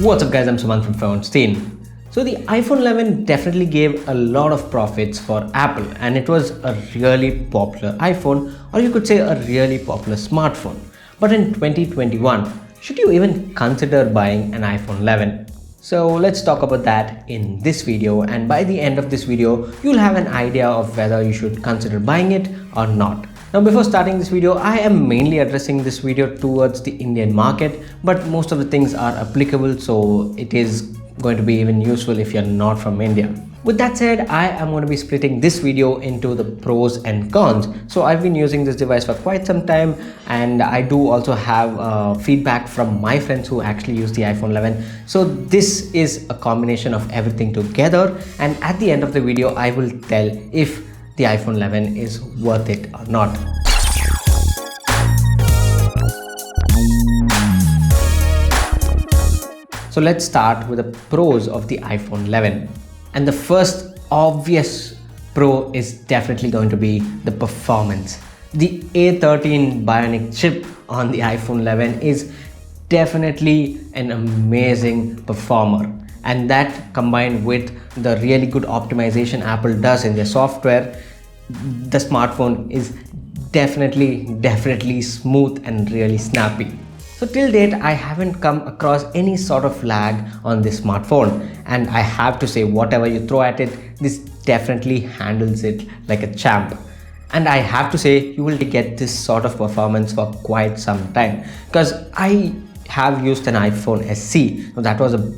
What's up guys, I'm Suman from Phonestein. So the iPhone 11 definitely gave a lot of profits for Apple, and it was a really popular iPhone, or you could say a really popular smartphone. But in 2021, should you even consider buying an iPhone 11? So let's talk about that in this video, and by the end of this video, you'll have an idea of whether you should consider buying it or not. Now before starting this video, I am mainly addressing this video towards the Indian market, but most of the things are applicable, so it is going to be even useful if you're not from India. With that said, I am going to be splitting this video into the pros and cons. So I've been using this device for quite some time, and I do also have feedback from my friends who actually use the iPhone 11. So this is a combination of everything together, and at the end of the video, I will tell if the iPhone 11 is worth it or not. So let's start with the pros of the iPhone 11. And the first obvious pro is definitely going to be the performance. The A13 Bionic chip on the iPhone 11 is definitely an amazing performer. And that combined with the really good optimization Apple does in their software, the smartphone is definitely smooth and really snappy. So till date, I haven't come across any sort of lag on this smartphone, and I have to say, whatever you throw at it, this definitely handles it like a champ. And I have to say, you will get this sort of performance for quite some time, because I have used an iPhone SE. Now, that was a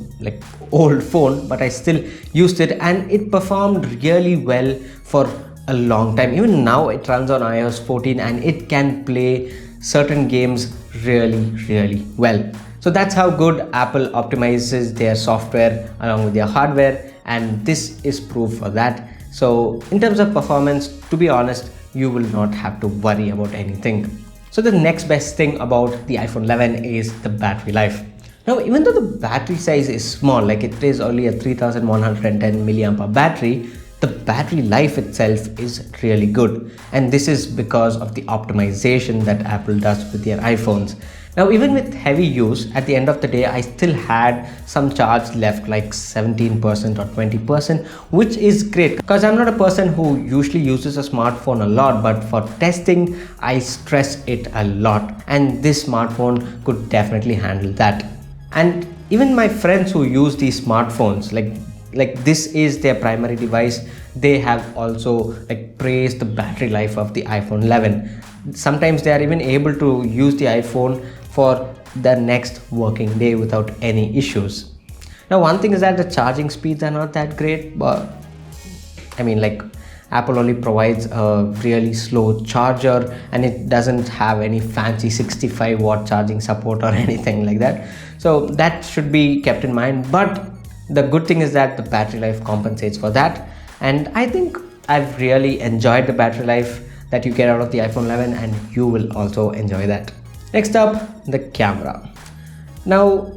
old phone, but I still used it, and it performed really well for a long time. Even now it runs on iOS 14 and it can play certain games really well. So that's how good Apple optimizes their software along with their hardware, and this is proof for that. So in terms of performance, to be honest, you will not have to worry about anything. So the next best thing about the iPhone 11 is the battery life. Now, even though the battery size is small, like it is only a 3110 milliampere battery, the battery life itself is really good, and this is because of the optimization that Apple does with their iPhones. Now, even with heavy use, at the end of the day, I still had some charge left, like 17% or 20%, which is great because I'm not a person who usually uses a smartphone a lot, but for testing, I stress it a lot, and this smartphone could definitely handle that. And even my friends who use these smartphones, like this is their primary device, they have also praised the battery life of the iPhone 11. Sometimes they are even able to use the iPhone for the next working day without any issues. Now, one thing is that the charging speeds are not that great, but I mean, Apple only provides a really slow charger, and it doesn't have any fancy 65-watt charging support or anything like that. So that should be kept in mind. But the good thing is that the battery life compensates for that, and I think I've really enjoyed the battery life that you get out of the iPhone 11, and you will also enjoy that. Next up, the camera. Now,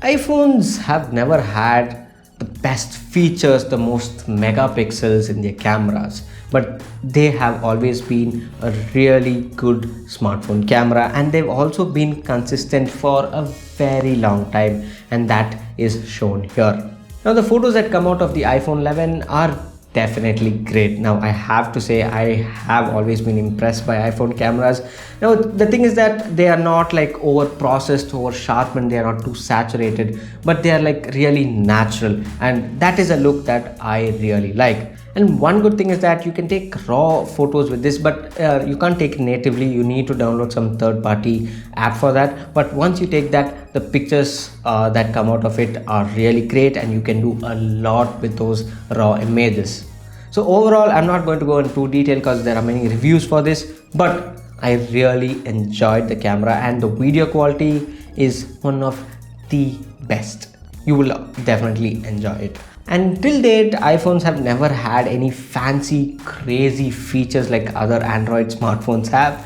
iPhones have never had the best features, the most megapixels in their cameras, but they have always been a really good smartphone camera, and they've also been consistent for a very long time, and that is shown here. Now, the photos that come out of the iPhone 11 are definitely great. Now, I have to say, I have always been impressed by iPhone cameras. Now, the thing is that they are not over processed, over sharpened, they are not too saturated, but they are really natural, and that is a look that I really like. And one good thing is that you can take raw photos with this, but you can't take it natively. You need to download some third-party app for that. But once you take that, the pictures that come out of it are really great, and you can do a lot with those raw images. So overall, I'm not going to go into detail because there are many reviews for this, but I really enjoyed the camera, and the video quality is one of the best. You will definitely enjoy it. And till date, iPhones have never had any fancy, crazy features like other Android smartphones have,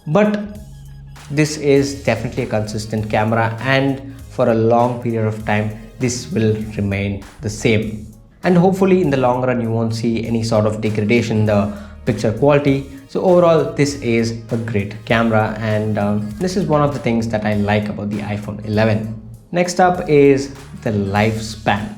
but this is definitely a consistent camera, and for a long period of time, this will remain the same. And hopefully in the long run, you won't see any sort of degradation in the picture quality. So overall, this is a great camera, and this is one of the things that I like about the iPhone 11. Next up is the lifespan.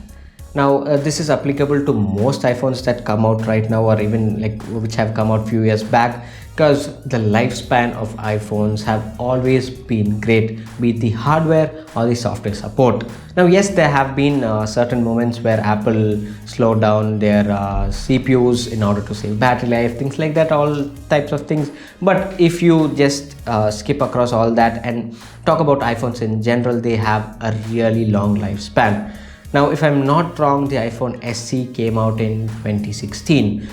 Now this is applicable to most iPhones that come out right now, or even like which have come out few years back, because the lifespan of iPhones have always been great, be it the hardware or the software support. Now yes, there have been certain moments where Apple slowed down their CPUs in order to save battery life, things like that, all types of things. But if you just skip across all that and talk about iPhones in general, they have a really long lifespan. Now if I'm not wrong, the iPhone SE came out in 2016.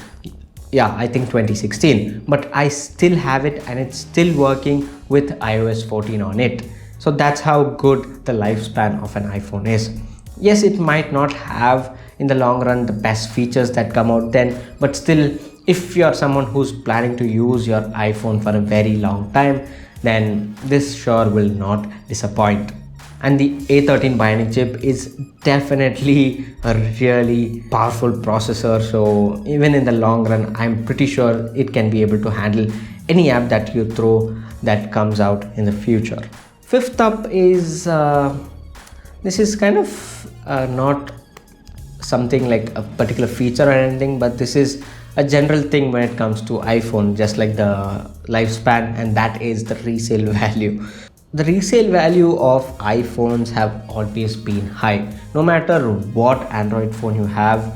Yeah, I think 2016, but I still have it and it's still working with iOS 14 on it. So that's how good the lifespan of an iPhone is. Yes, it might not have in the long run the best features that come out then, but still, if you're someone who's planning to use your iPhone for a very long time, then this sure will not disappoint. And the A13 Bionic chip is definitely a really powerful processor, so even in the long run, I'm pretty sure it can be able to handle any app that you throw that comes out in the future. Fifth up is this is kind of not something like a particular feature or anything, but this is a general thing when it comes to iPhone, just like the lifespan, and that is the resale value. The resale value of iPhones have always been high. No matter what Android phone you have,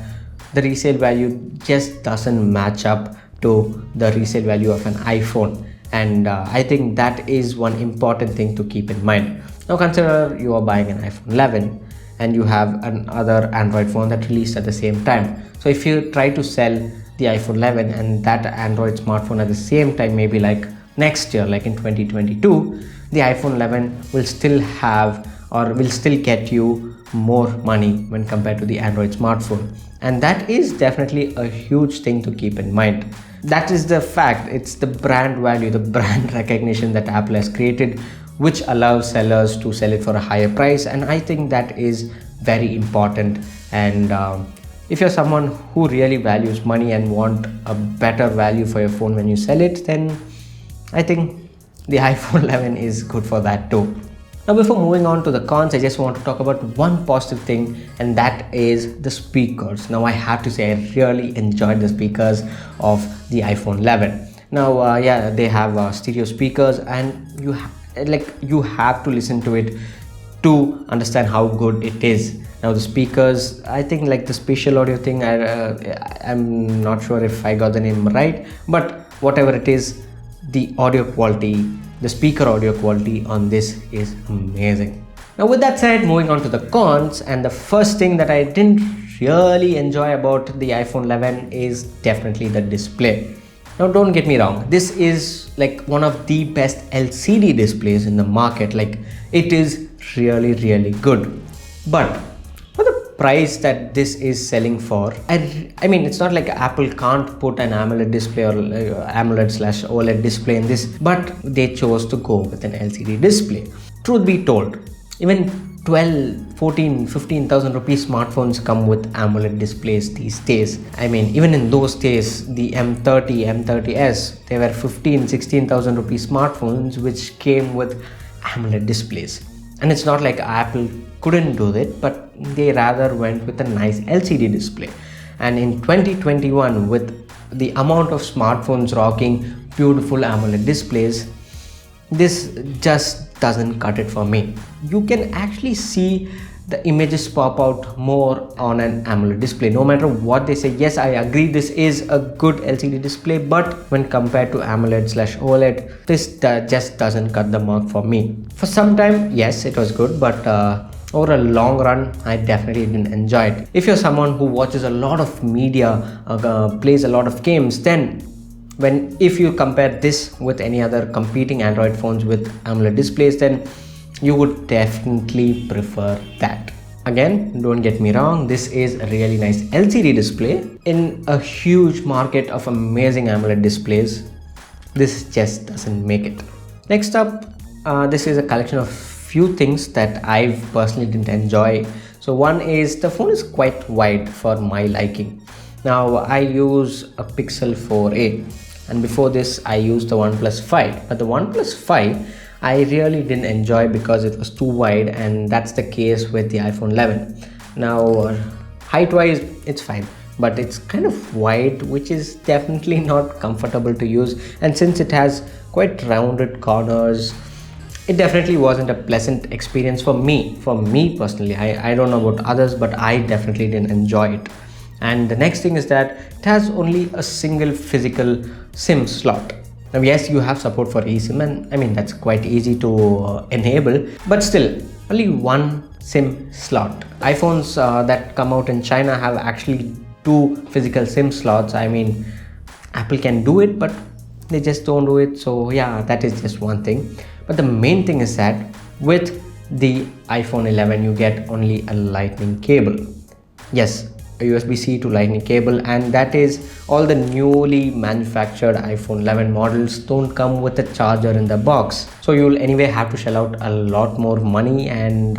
the resale value just doesn't match up to the resale value of an iPhone. And I think that is one important thing to keep in mind. Now consider you are buying an iPhone 11 and you have another Android phone that released at the same time. So if you try to sell the iPhone 11 and that Android smartphone at the same time, maybe like next year, like in 2022, the iPhone 11 will still have or will still get you more money when compared to the Android smartphone. And that is definitely a huge thing to keep in mind. That is the fact. It's the brand value, the brand recognition that Apple has created, which allows sellers to sell it for a higher price. And I think that is very important. And if you're someone who really values money and want a better value for your phone when you sell it, then I think the iPhone 11 is good for that too. Now before moving on to the cons, I just want to talk about one positive thing, and that is the speakers. Now I have to say I really enjoyed the speakers of the iPhone 11. Now yeah, they have stereo speakers, and you have to listen to it to understand how good it is. Now the speakers, I think like the spatial audio thing, I'm not sure if I got the name right, but whatever it is, the audio quality, the speaker audio quality on this is amazing. Now with that said, moving on to the cons, and the first thing that I didn't really enjoy about the iPhone 11 is definitely the display. Now don't get me wrong, this is like one of the best LCD displays in the market. Like it is really good, but for the price that this is selling for, I mean it's not like Apple can't put an AMOLED display or AMOLED/OLED display in this, but they chose to go with an LCD display. Truth be told, even 12, 14, 15,000 rupees smartphones come with AMOLED displays these days. I mean, even in those days, the M30, M30s, they were 15, 16,000 rupees smartphones which came with AMOLED displays. And it's not like Apple couldn't do it, but they rather went with a nice LCD display. And in 2021, with the amount of smartphones rocking beautiful AMOLED displays, this just doesn't cut it for me. You can actually see the images pop out more on an AMOLED display, no matter what they say. Yes, I agree, this is a good LCD display, but when compared to AMOLED/OLED, this just doesn't cut the mark for me. For some time, yes, it was good, but over a long run, I definitely didn't enjoy it. If you're someone who watches a lot of media, plays a lot of games, then if you compare this with any other competing Android phones with AMOLED displays, then you would definitely prefer that. Again, don't get me wrong, this is a really nice LCD display in a huge market of amazing AMOLED displays. This just doesn't make it. Next up, this is a collection of few things that I personally didn't enjoy. So one is the phone is quite wide for my liking. Now I use a Pixel 4a, and before this I used the OnePlus 5, but the OnePlus 5, I really didn't enjoy because it was too wide, and that's the case with the iPhone 11. Now, height wise, it's fine, but it's kind of wide, which is definitely not comfortable to use. And since it has quite rounded corners, it definitely wasn't a pleasant experience for me personally. I don't know about others, but I definitely didn't enjoy it. And the next thing is that it has only a single physical SIM slot. Now yes, you have support for eSIM, and I mean that's quite easy to enable, but still only one SIM slot. iPhones that come out in China have actually two physical SIM slots. I mean, Apple can do it, but they just don't do it. So yeah, that is just one thing. But the main thing is that with the iPhone 11 you get only a lightning cable. Yes, a USB-C to lightning cable, and that is all the newly manufactured iPhone 11 models don't come with a charger in the box, so you'll anyway have to shell out a lot more money. And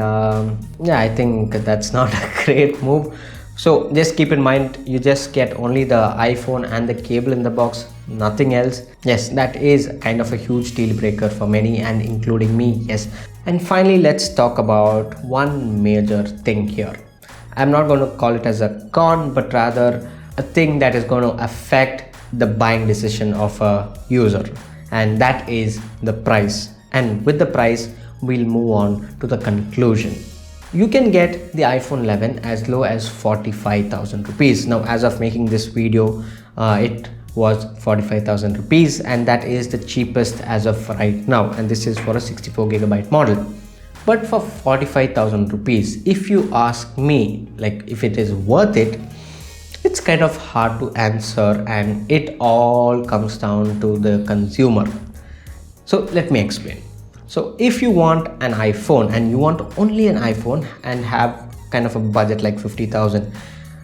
yeah, I think that's not a great move. So just keep in mind, you just get only the iPhone and the cable in the box, nothing else. Yes, that is kind of a huge deal breaker for many, and including me. Yes. And finally, let's talk about one major thing here. I'm not going to call it as a con, but rather a thing that is going to affect the buying decision of a user, and that is the price. And with the price, we'll move on to the conclusion. You can get the iPhone 11 as low as 45,000 rupees. Now, as of making this video, it was 45,000 rupees, and that is the cheapest as of right now. And this is for a 64GB model. But for 45,000 rupees, if you ask me, like if it is worth it, it's kind of hard to answer, and it all comes down to the consumer. So let me explain. So if you want an iPhone, and you want only an iPhone and have kind of a budget like 50,000,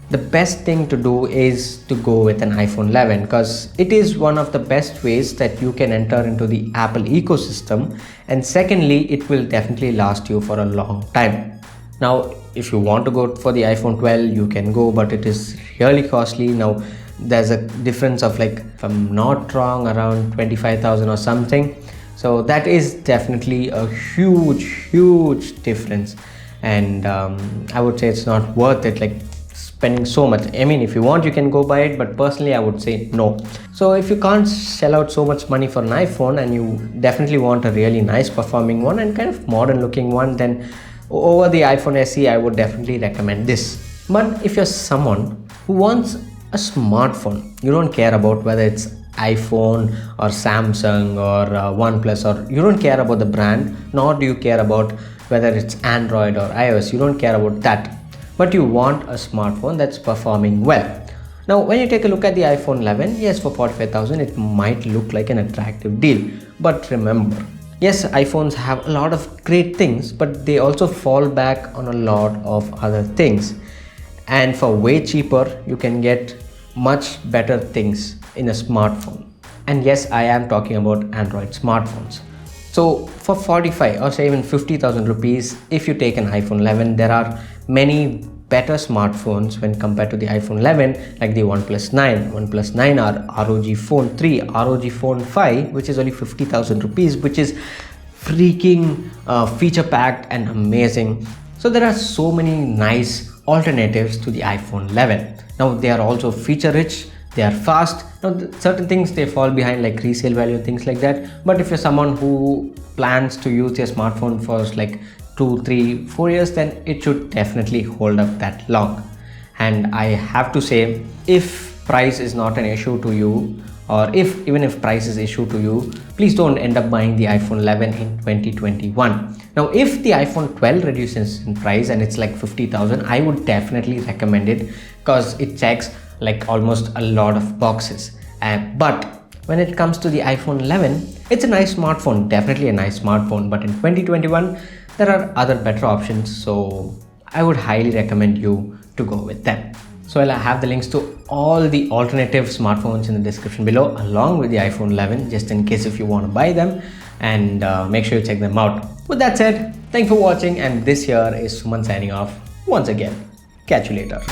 the best thing to do is to go with an iPhone 11, because it is one of the best ways that you can enter into the Apple ecosystem, and secondly, it will definitely last you for a long time. Now, if you want to go for the iPhone 12, you can go, but it is really costly. Now, there's a difference of, like, if I'm not wrong, around 25,000 or something. So that is definitely a huge difference, and I would say it's not worth it, like spending so much. I mean, if you want, you can go buy it, but personally I would say no. So if you can't shell out so much money for an iPhone, and you definitely want a really nice performing one and kind of modern looking one, then over the iPhone SE I would definitely recommend this. But if you're someone who wants a smartphone, you don't care about whether it's iPhone or Samsung or OnePlus, or you don't care about the brand, nor do you care about whether it's Android or iOS, you don't care about that, but you want a smartphone that's performing well. Now, when you take a look at the iPhone 11, yes, for 45,000 it might look like an attractive deal, but remember, yes, iPhones have a lot of great things, but they also fall back on a lot of other things, and for way cheaper you can get much better things in a smartphone. And yes, I am talking about Android smartphones. So for 45 or say even 50,000 rupees, if you take an iPhone 11, there are many better smartphones when compared to the iPhone 11, like the OnePlus 9, OnePlus 9R, ROG Phone 3, ROG Phone 5, which is only 50,000 rupees, which is freaking feature packed and amazing. So there are so many nice alternatives to the iPhone 11. Now they are also feature rich, they are fast. Now certain things they fall behind, like resale value and things like that, but if you're someone who plans to use their smartphone for like 2, 3, 4 years, then it should definitely hold up that long. And I have to say, if price is not an issue to you, or even if price is issue to you, please don't end up buying the iPhone 11 in 2021. Now if the iPhone 12 reduces in price and it's like 50,000, I would definitely recommend it, because it checks like almost a lot of boxes. But when it comes to the iPhone 11, it's a nice smartphone, definitely a nice smartphone, but in 2021 there are other better options, so I would highly recommend you to go with them. So I'll have the links to all the alternative smartphones in the description below, along with the iPhone 11, just in case if you want to buy them, and make sure you check them out. With that said, thanks for watching, and this here is Suman signing off once again. Catch you later.